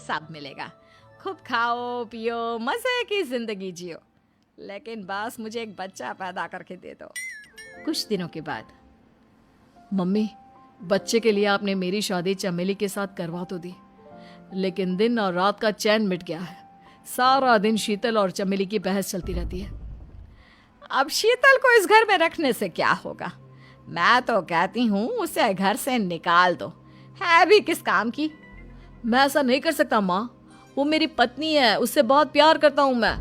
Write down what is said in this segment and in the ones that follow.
सब मिलेगा। खूब खाओ पियो, मजे की जिंदगी जियो, लेकिन बस मुझे एक बच्चा पैदा करके दे दो। कुछ दिनों के बाद, मम्मी, बच्चे के लिए आपने मेरी शादी चमेली के साथ करवा तो दी, लेकिन दिन और रात का चैन मिट गया है। सारा दिन शीतल और चमेली की बहस चलती रहती है। अब शीतल को इस घर में रखने से क्या होगा? मैं तो कहती हूँ उसे घर से निकाल दो, है भी किस काम की। मैं ऐसा नहीं कर सकता माँ, वो मेरी पत्नी है, उससे बहुत प्यार करता हूँ मैं।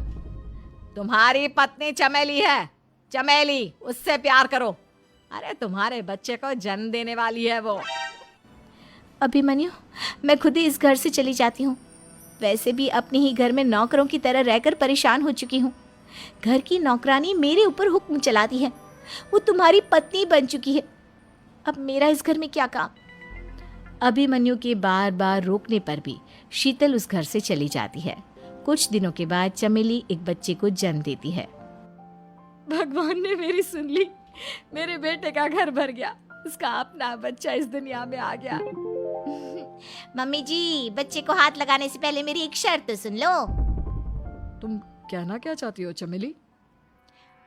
तुम्हारी पत्नी चमेली है, चमेली, उससे प्यार करो। अरे तुम्हारे बच्चे को जन्म देने वाली है वो। अभिमन्यु, मैं खुद ही इस घर से चली जाती हूँ। वैसे भी अपने ही घर में नौकरों की तरह रहकर परेशान हो चुकी हूँ। घर की नौकरानी मेरे ऊपर हुक्म चलाती है, वो तुम्हारी पत्नी बन चुकी है। अब मेरा इस घर में क्या काम? अभिमन्यु के बार बार रोकने पर भी शीतल उस घर से चली जाती है। कुछ दिनों के बाद चमेली एक बच्चे को जन्म देती है। भगवान ने मेरी सुन ली, मेरे बेटे का घर भर गया, उसका अपना बच्चा इस दुनिया में आ गया। मम्मी जी, बच्चे को हाथ लगाने से पहले मेरी एक शर्त तो सुन लो। तुम कहना क्या चाहती हो चमेली?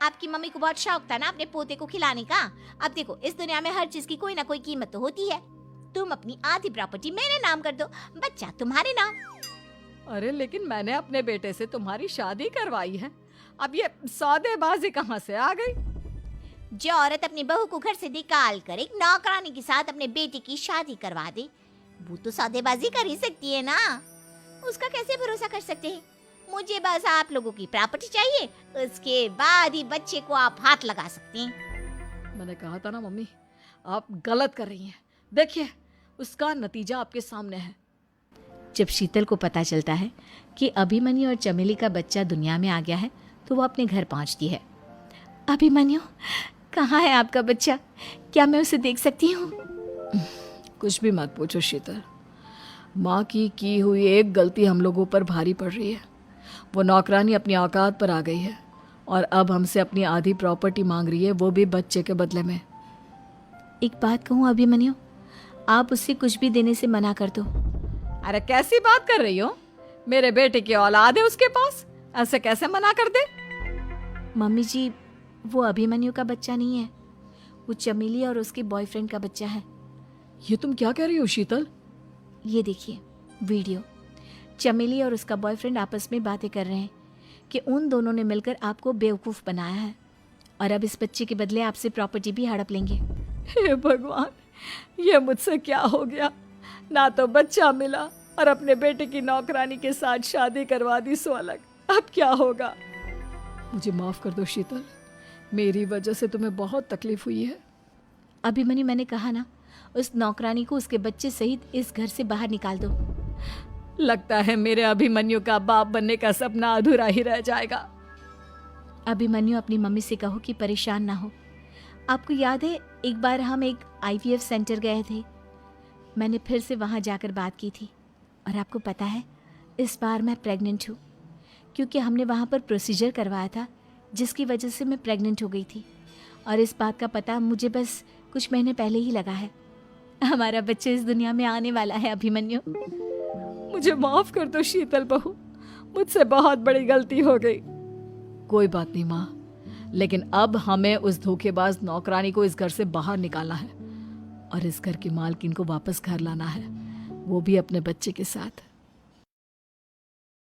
आपकी मम्मी को बहुत शौक था ना अपने पोते को खिलाने का। अब देखो, इस दुनिया में हर चीज की कोई ना कोई कीमत तो होती है। तुम अपनी आधी प्रॉपर्टी मेरे नाम कर दो, बच्चा तुम्हारे नाम। अरे लेकिन मैंने अपने बेटे से तुम्हारी शादी करवाई है, अब ये सौदेबाजी कहाँ से आ गई? जो औरत अपनी बहू को घर से निकाल कर एक नौकरानी के साथ अपने बेटे की शादी करवा दे, वो तो सौदेबाजी कर ही सकती है ना। उसका कैसे भरोसा कर सकते हैं? मुझे बस आप लोगों की प्रॉपर्टी चाहिए, उसके बाद ही बच्चे को आप हाथ लगा सकते हैं। मैंने कहा था ना मम्मी, आप गलत कर रही हैं। देखिए, उसका नतीजा आपके सामने है। जब शीतल को पता चलता है कि अभिमन्यु और चमेली का बच्चा दुनिया में आ गया है, तो वो अपने घर पहुंचती है। अभिमन्यु, कहाँ है आपका बच्चा? क्या मैं उसे देख सकती हूँ? कुछ भी मत पूछो शीतल, माँ की हुई एक गलती हम लोगों पर भारी पड़ रही है। वो नौकरानी अपनी औकात पर आ गई है और अब हमसे अपनी आधी प्रॉपर्टी मांग रही है, वो भी बच्चे के बदले में। एक बात कहूँ अभिमन्यु, आप उससे कुछ भी देने से मना कर दो। अरे कैसी बात कर रही हो? मेरे बेटे की औलाद है उसके पास, ऐसे कैसे मना कर दे? मम्मी जी, वो अभिमन्यु का बच्चा नहीं है, वो चमेली और उसके बॉयफ्रेंड का बच्चा है। ये तुम क्या कह रही हो शीतल? ये देखिए वीडियो, चमेली और उसका बॉयफ्रेंड आपस में बातें कर रहे हैं कि उन दोनों ने मिलकर आपको बेवकूफ़ बनाया है और अब इस बच्चे के बदले आपसे प्रॉपर्टी भी हड़प लेंगे। हे भगवान, ये मुझसे क्या हो गया? ना तो बच्चा मिला और अपने बेटे की नौकरानी के साथ शादी करवा दी सो अलग। अब क्या होगा? मुझे माफ कर दो शीतल, मेरी वजह से तुम्हें बहुत तकलीफ हुई है। अभिमन्यु, मैंने कहा ना, उस नौकरानी को उसके बच्चे सहित इस घर से बाहर निकाल दो। लगता है मेरे अभिमन्यु का बाप बनने का सपना अधूरा ही रह जाएगा। अभिमन्यु, अपनी मम्मी से कहो कि परेशान ना हो। आपको याद है एक बार हम एक IVF सेंटर गए थे, मैंने फिर से वहाँ जाकर बात की थी और आपको पता है इस बार मैं प्रेग्नेंट हूँ, क्योंकि हमने वहाँ पर प्रोसीजर करवाया था जिसकी वजह से मैं प्रेग्नेंट हो गई थी और इस बात का पता मुझे बस कुछ महीने पहले ही लगा है। हमारा बच्चा इस दुनिया में आने वाला है अभिमन्यु। मुझे माफ कर दो शीतल बहू, मुझसे बहुत बड़ी गलती हो गई। कोई बात नहीं माँ, लेकिन अब हमें उस धोखेबाज नौकरानी को इस घर से बाहर निकालना है और इस घर की मालकिन को वापस घर लाना है, वो भी अपने बच्चे के साथ।